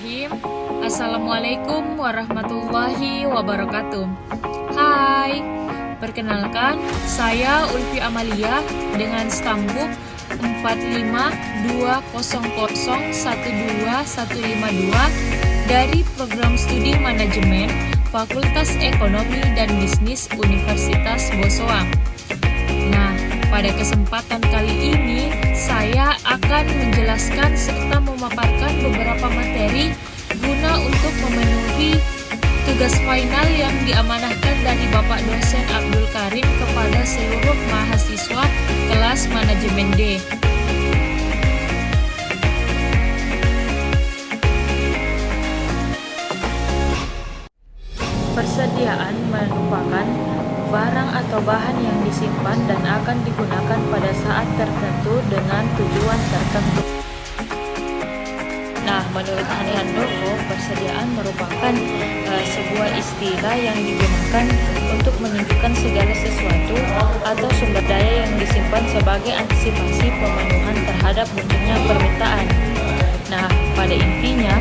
Bismillahirrahmanirrahim. Assalamualaikum warahmatullahi wabarakatuh. Hai, perkenalkan saya Ulfi Amalia dengan stambuk 45200125152 dari Program Studi Manajemen Fakultas Ekonomi dan Bisnis Universitas Bosoang. Nah, pada kesempatan kali ini saya akan menjelaskan serta memaparkan beberapa materi guna untuk memenuhi tugas final yang diamanahkan dari Bapak Dosen Abdul Karim kepada seluruh mahasiswa kelas Manajemen D. Persediaan merupakan barang atau bahan yang disimpan dan akan digunakan pada saat tertentu dengan tujuan tertentu. Nah, menurut Hani Handoko, persediaan merupakan sebuah istilah yang digunakan untuk menunjukkan segala sesuatu atau sumber daya yang disimpan sebagai antisipasi pemenuhan terhadap munculnya permintaan. Nah, pada intinya,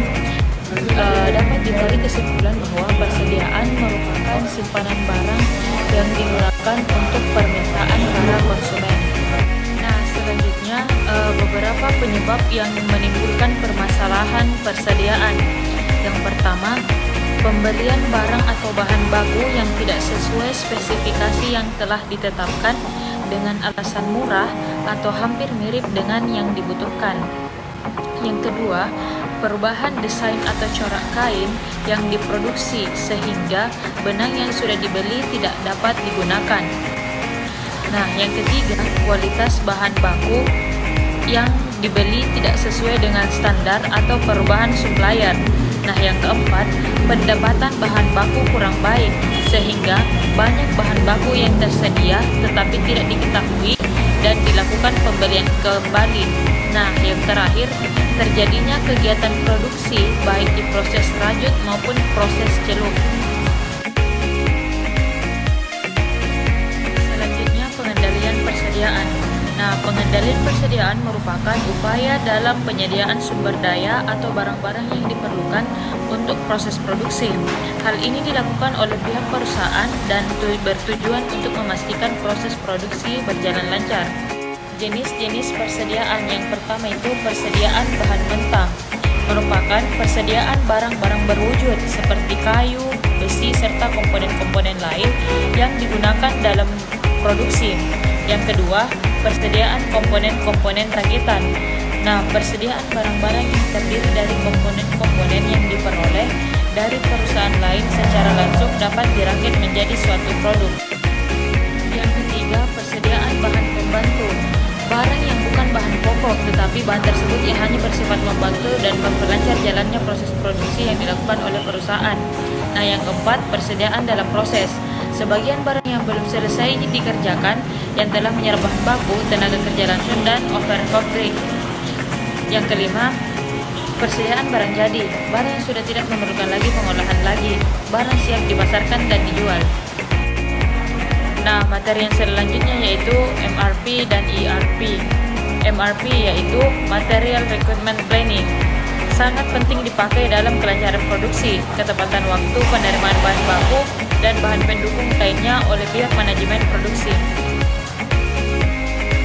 dapat ditarik kesimpulan bahwa persediaan merupakan simpanan barang yang digunakan untuk permintaan para konsumen. Nah, selanjutnya beberapa penyebab yang menimbulkan permasalahan persediaan. Yang pertama, pembelian barang atau bahan baku yang tidak sesuai spesifikasi yang telah ditetapkan dengan alasan murah atau hampir mirip dengan yang dibutuhkan. Yang kedua, perubahan desain atau corak kain yang diproduksi sehingga benang yang sudah dibeli tidak dapat digunakan. Nah, yang ketiga, kualitas bahan baku yang dibeli tidak sesuai dengan standar atau perubahan supplier. Nah, yang keempat, pendapatan bahan baku kurang baik sehingga banyak bahan baku yang tersedia tetapi tidak diketahui dan dilakukan pembelian kembali. Nah, yang terakhir, terjadinya kegiatan produksi baik di proses rajut maupun proses celup. Selanjutnya, pengendalian persediaan. Nah, pengendalian persediaan merupakan upaya dalam penyediaan sumber daya atau barang-barang yang diperlukan untuk proses produksi. Hal ini dilakukan oleh pihak perusahaan dan bertujuan untuk memastikan proses produksi berjalan lancar. Jenis-jenis persediaan. Yang pertama itu persediaan bahan mentah, merupakan persediaan barang-barang berwujud seperti kayu, besi, serta komponen-komponen lain yang digunakan dalam produksi. Yang kedua, persediaan komponen-komponen rakitan. Nah, persediaan barang-barang yang terdiri dari komponen-komponen yang diperoleh dari perusahaan lain secara langsung dapat dirakit menjadi suatu produk. Yang ketiga, persediaan bahan pembantu. Barang yang bukan bahan pokok, tetapi bahan tersebut yang hanya bersifat membantu dan memperlancar jalannya proses produksi yang dilakukan oleh perusahaan. Nah, yang keempat, persediaan dalam proses. Sebagian barang yang belum selesai dikerjakan, yang telah menyerap bahan baku, tenaga kerja langsung, dan overcrowding. Yang kelima, persediaan barang jadi. Barang yang sudah tidak memerlukan lagi pengolahan lagi. Barang siap dipasarkan dan dijual. Nah, materi yang selanjutnya yaitu MRP dan ERP. MRP yaitu Material Requirement Planning. Sangat penting dipakai dalam kelancaran produksi, ketepatan waktu penerimaan bahan baku, dan bahan pendukung lainnya oleh pihak manajemen produksi.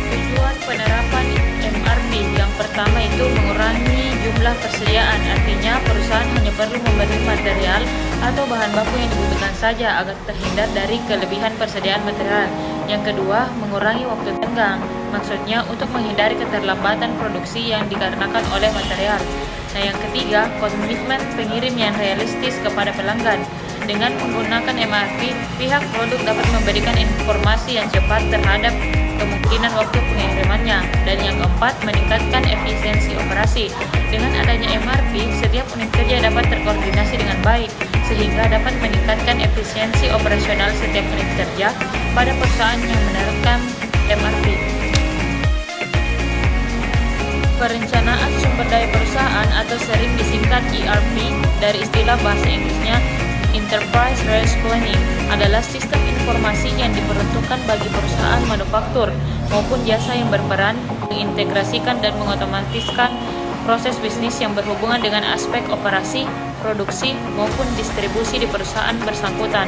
Tujuan penerapan MRP yang pertama itu mengurangi jumlah persediaan, artinya perusahaan hanya perlu membeli material atau bahan baku yang dibutuhkan saja agar terhindar dari kelebihan persediaan material. Yang kedua, mengurangi waktu tenggang, maksudnya untuk menghindari keterlambatan produksi yang dikarenakan oleh material. Nah, yang ketiga, komitmen pengirim yang realistis kepada pelanggan. Dengan menggunakan MRP, pihak produk dapat memberikan informasi yang cepat terhadap kemungkinan waktu pengirimannya. Dan yang keempat, meningkatkan efisiensi operasi. Dengan adanya MRP, setiap unit kerja dapat terkoordinasi dengan baik, sehingga dapat meningkatkan efisiensi operasional setiap unit kerja pada perusahaan yang menerapkan MRP. Perencanaan sumber daya perusahaan atau sering disingkat ERP dari istilah bahasa Inggrisnya Enterprise Resource Planning adalah sistem informasi yang diperuntukkan bagi perusahaan manufaktur maupun jasa yang berperan mengintegrasikan dan mengotomatiskan proses bisnis yang berhubungan dengan aspek operasi, produksi, maupun distribusi di perusahaan bersangkutan.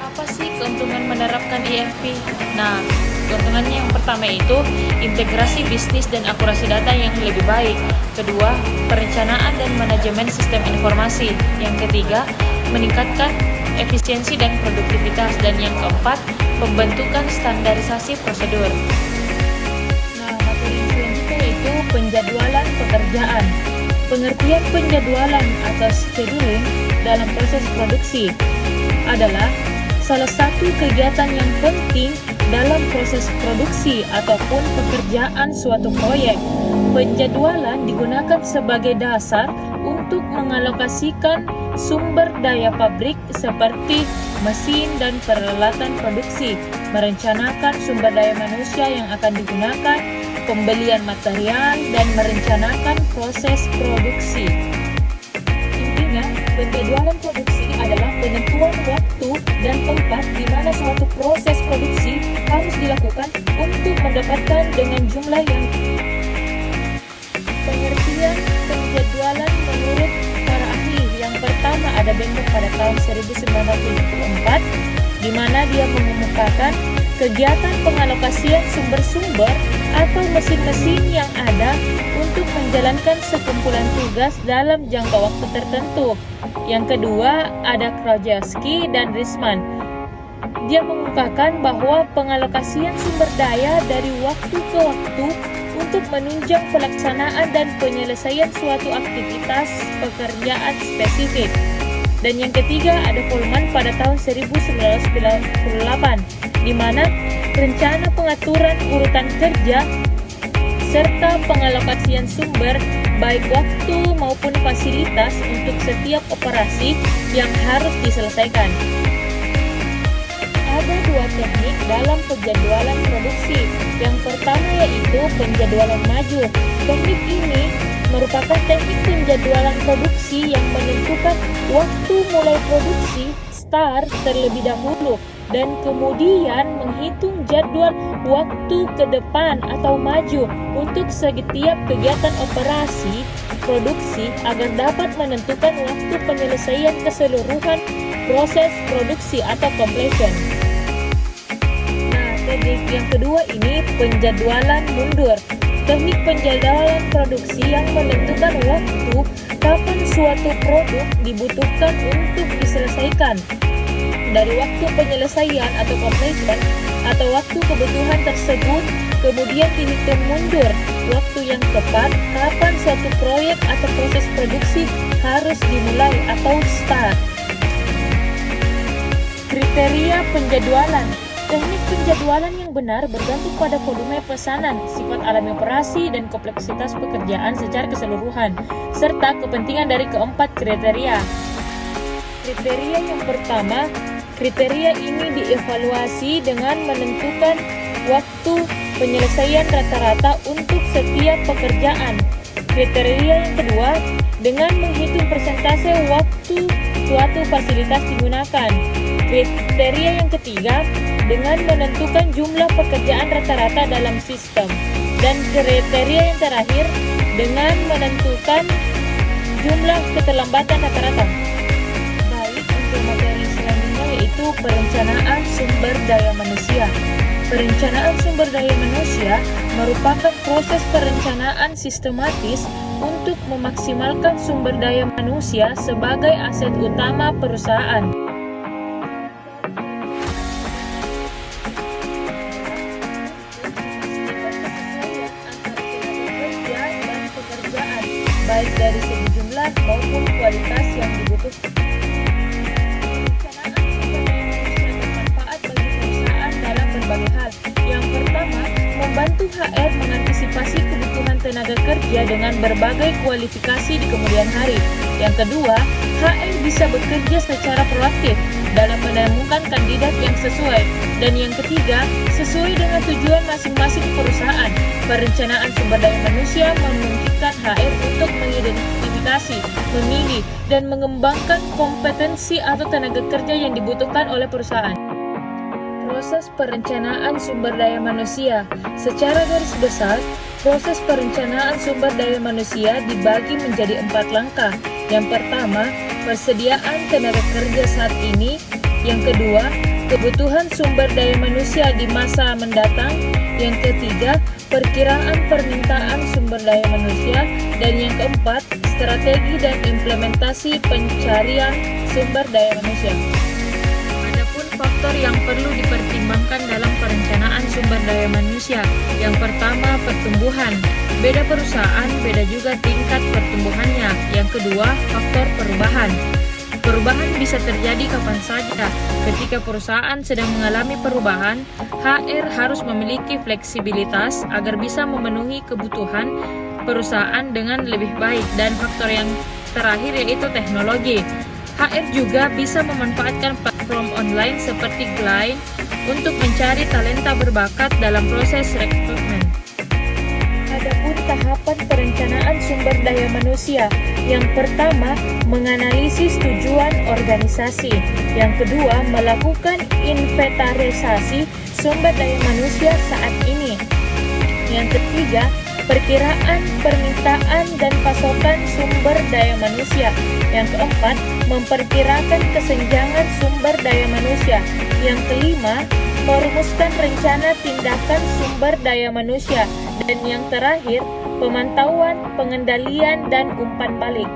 Apa sih keuntungan menerapkan EFP? Nah, keuntungannya yang pertama itu integrasi bisnis dan akurasi data yang lebih baik. Kedua, perencanaan dan manajemen sistem informasi. Yang ketiga, meningkatkan efisiensi dan produktivitas. Dan yang keempat, pembentukan standarisasi prosedur. Nah, materi selanjutnya yaitu penjadwalan pekerjaan. Pengertian penjadwalan atau scheduling dalam proses produksi adalah salah satu kegiatan yang penting dalam proses produksi ataupun pekerjaan suatu proyek. Penjadwalan digunakan sebagai dasar untuk mengalokasikan sumber daya pabrik seperti mesin dan peralatan produksi, merencanakan sumber daya manusia yang akan digunakan, pembelian material, dan merencanakan proses produksi. Intinya, penjadwalan produksi adalah penentuan waktu dan tempat di mana suatu proses produksi harus dilakukan untuk mendapatkan dengan jumlah yang pengertian penjadwalan menurut para ahli. Yang pertama ada Bengkok pada tahun 1974, di mana dia mengemukakan kegiatan pengalokasian sumber-sumber atau mesin-mesin yang ada untuk menjalankan sekumpulan tugas dalam jangka waktu tertentu. Yang kedua ada Krajewski dan Risman. Dia mengungkapkan bahwa pengalokasian sumber daya dari waktu ke waktu untuk menunjang pelaksanaan dan penyelesaian suatu aktivitas pekerjaan spesifik. Dan yang ketiga ada Coleman pada tahun 1998, di mana rencana pengaturan urutan kerja serta pengalokasian sumber baik waktu maupun fasilitas untuk setiap operasi yang harus diselesaikan. Ada dua teknik dalam penjadwalan produksi. Yang pertama yaitu penjadwalan maju. Teknik ini merupakan teknik penjadwalan produksi yang menentukan waktu mulai produksi start terlebih dahulu dan kemudian menghitung jadwal waktu ke depan atau maju untuk setiap kegiatan operasi produksi agar dapat menentukan waktu penyelesaian keseluruhan proses produksi atau completion. Nah, teknik yang kedua ini penjadwalan mundur. Teknik penjadwalan produksi yang menentukan waktu kapan suatu produk dibutuhkan untuk diselesaikan. Dari waktu penyelesaian atau completion atau waktu kebutuhan tersebut kemudian dihitung mundur waktu yang tepat kapan suatu proyek atau proses produksi harus dimulai atau start. Kriteria penjadwalan. Teknik penjadwalan yang benar bergantung pada volume pesanan, sifat alami operasi, dan kompleksitas pekerjaan secara keseluruhan, serta kepentingan dari keempat kriteria. Kriteria yang pertama, kriteria ini dievaluasi dengan menentukan waktu penyelesaian rata-rata untuk setiap pekerjaan. Kriteria yang kedua, dengan menghitung persentase waktu suatu fasilitas digunakan. Kriteria yang ketiga, dengan menentukan jumlah pekerjaan rata-rata dalam sistem. Dan kriteria yang terakhir, dengan menentukan jumlah keterlambatan rata-rata. Baik, untuk materi selanjutnya yaitu perencanaan sumber daya manusia. Perencanaan sumber daya manusia merupakan proses perencanaan sistematis untuk memaksimalkan sumber daya manusia sebagai aset utama perusahaan. Baik dari segi jumlah maupun kualitas yang dibutuhkan. Perencanaan sumber daya manusia bermanfaat bagi perusahaan dalam berbagai hal. Yang pertama, membantu HR mengantisipasi kebutuhan tenaga kerja dengan berbagai kualifikasi di kemudian hari. Yang kedua, HR bisa bekerja secara proaktif dalam menemukan kandidat yang sesuai. Dan yang ketiga, sesuai dengan tujuan masing-masing perusahaan. Perencanaan sumber daya manusia memungkinkan HR untuk mengidentifikasi, memilih, dan mengembangkan kompetensi atau tenaga kerja yang dibutuhkan oleh perusahaan. Proses perencanaan sumber daya manusia. Secara garis besar, proses perencanaan sumber daya manusia dibagi menjadi 4 langkah. Yang pertama, persediaan tenaga kerja saat ini. Yang kedua, kebutuhan sumber daya manusia di masa mendatang. Yang ketiga, perkiraan permintaan sumber daya manusia. Dan yang keempat, strategi dan implementasi pencarian sumber daya manusia. Adapun faktor yang perlu dipertimbangkan dalam perencanaan sumber daya manusia. Yang pertama, pertumbuhan. Beda perusahaan, beda juga tingkat pertumbuhannya. Yang kedua, faktor perubahan. Perubahan bisa terjadi kapan saja. Ketika perusahaan sedang mengalami perubahan, HR harus memiliki fleksibilitas agar bisa memenuhi kebutuhan perusahaan dengan lebih baik. Dan faktor yang terakhir yaitu teknologi. HR juga bisa memanfaatkan platform online seperti Glide untuk mencari talenta berbakat dalam proses rekrutmen. Adapun tahapan perencanaan sumber daya manusia. Yang pertama, menganalisis tujuan organisasi. Yang kedua, melakukan inventarisasi sumber daya manusia saat ini. Yang ketiga, perkiraan permintaan dan pasokan sumber daya manusia. Yang keempat, memperkirakan kesenjangan sumber daya manusia. Yang kelima, merumuskan rencana tindakan sumber daya manusia. Dan yang terakhir, pemantauan, pengendalian, dan umpan balik.